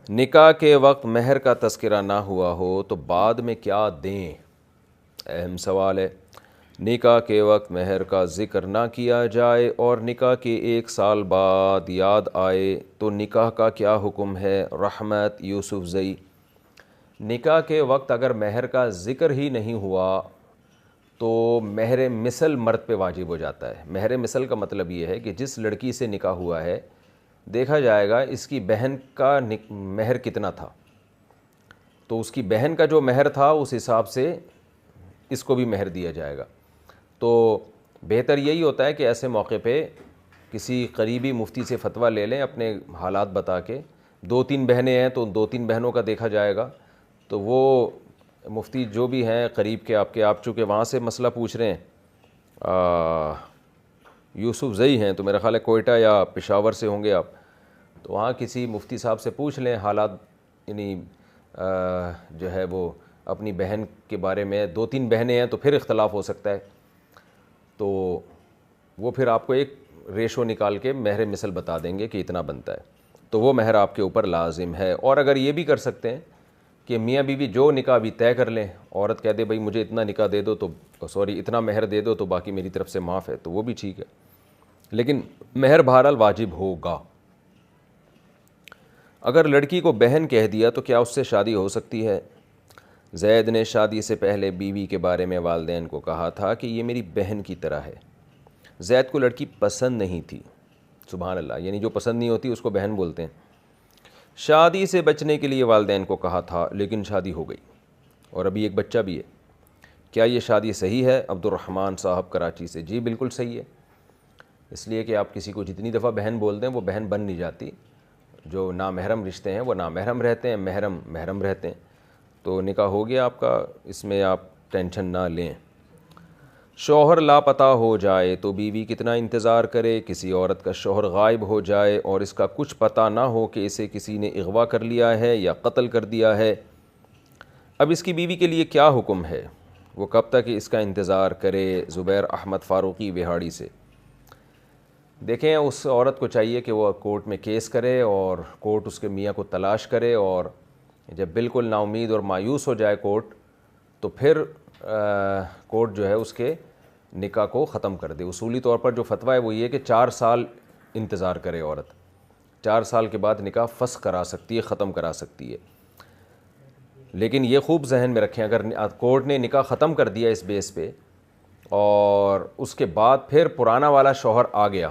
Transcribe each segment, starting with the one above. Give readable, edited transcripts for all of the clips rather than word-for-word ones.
نکاح کے وقت مہر کا تذکرہ نہ ہوا ہو تو بعد میں کیا دیں؟ اہم سوال ہے۔ نکاح کے وقت مہر کا ذکر نہ کیا جائے اور نکاح کے 1 سال بعد یاد آئے تو نکاح کا کیا حکم ہے؟ رحمت یوسف زئی۔ نکاح کے وقت اگر مہر کا ذکر ہی نہیں ہوا تو مہر مثل مرد پہ واجب ہو جاتا ہے۔ مہر مثل کا مطلب یہ ہے کہ جس لڑکی سے نکاح ہوا ہے دیکھا جائے گا اس کی بہن کا مہر کتنا تھا، تو اس کی بہن کا جو مہر تھا اس حساب سے اس کو بھی مہر دیا جائے گا۔ تو بہتر یہی ہوتا ہے کہ ایسے موقع پہ کسی قریبی مفتی سے فتویٰ لے لیں، اپنے حالات بتا کے۔ 2-3 بہنیں ہیں تو 2-3 بہنوں کا دیکھا جائے گا، تو وہ مفتی جو بھی ہیں قریب کے آپ چونکہ وہاں سے مسئلہ پوچھ رہے ہیں، یوسف زئی ہیں تو میرا خیال ہے کوئٹہ یا پشاور سے ہوں گے آپ، تو وہاں کسی مفتی صاحب سے پوچھ لیں حالات، یعنی جو ہے وہ اپنی بہن کے بارے میں۔ 2-3 بہنیں ہیں تو پھر اختلاف ہو سکتا ہے، تو وہ پھر آپ کو ایک ریشو نکال کے مہر مثل بتا دیں گے کہ اتنا بنتا ہے، تو وہ مہر آپ کے اوپر لازم ہے۔ اور اگر یہ بھی کر سکتے ہیں کہ میاں بیوی جو نکاح بھی طے کر لیں، عورت کہہ دے بھائی مجھے اتنا نکاح دے دو تو اتنا مہر دے دو تو باقی میری طرف سے معاف ہے، تو وہ بھی ٹھیک ہے، لیکن مہر بہرحال واجب ہوگا۔ اگر لڑکی کو بہن کہہ دیا تو کیا اس سے شادی ہو سکتی ہے؟ زید نے شادی سے پہلے بیوی کے بارے میں والدین کو کہا تھا کہ یہ میری بہن کی طرح ہے۔ زید کو لڑکی پسند نہیں تھی، سبحان اللہ، یعنی جو پسند نہیں ہوتی اس کو بہن بولتے ہیں۔ شادی سے بچنے کے لیے والدین کو کہا تھا لیکن شادی ہو گئی اور ابھی ایک بچہ بھی ہے۔ کیا یہ شادی صحیح ہے؟ عبد الرحمن صاحب کراچی سے۔ جی بالکل صحیح ہے، اس لیے کہ آپ کسی کو جتنی دفعہ بہن بول دیں وہ بہن بن نہیں جاتی۔ جو نامحرم رشتے ہیں وہ نامحرم رہتے ہیں، محرم محرم رہتے ہیں، تو نکاح ہو گیا آپ کا، اس میں آپ ٹینشن نہ لیں۔ شوہر لاپتہ ہو جائے تو بیوی کتنا انتظار کرے؟ کسی عورت کا شوہر غائب ہو جائے اور اس کا کچھ پتہ نہ ہو کہ اسے کسی نے اغوا کر لیا ہے یا قتل کر دیا ہے، اب اس کی بیوی کے لیے کیا حکم ہے؟ وہ کب تک اس کا انتظار کرے؟ زبیر احمد فاروقی وہاڑی سے۔ دیکھیں اس عورت کو چاہیے کہ وہ کورٹ میں کیس کرے اور کورٹ اس کے میاں کو تلاش کرے، اور جب بالکل نا امید اور مایوس ہو جائے کورٹ تو پھر کورٹ جو ہے اس کے نکاح کو ختم کر دے۔ اصولی طور پر جو فتویٰ ہے وہ یہ کہ 4 سال انتظار کرے عورت، 4 سال کے بعد نکاح فسخ کرا سکتی ہے، ختم کرا سکتی ہے۔ لیکن یہ خوب ذہن میں رکھیں، اگر کورٹ نے نکاح ختم کر دیا اس بیس پہ اور اس کے بعد پھر پرانا والا شوہر آ گیا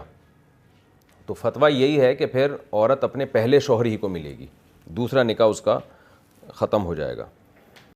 تو فتویٰ یہی ہے کہ پھر عورت اپنے پہلے شوہر ہی کو ملے گی، دوسرا نکاح اس کا ختم ہو جائے گا۔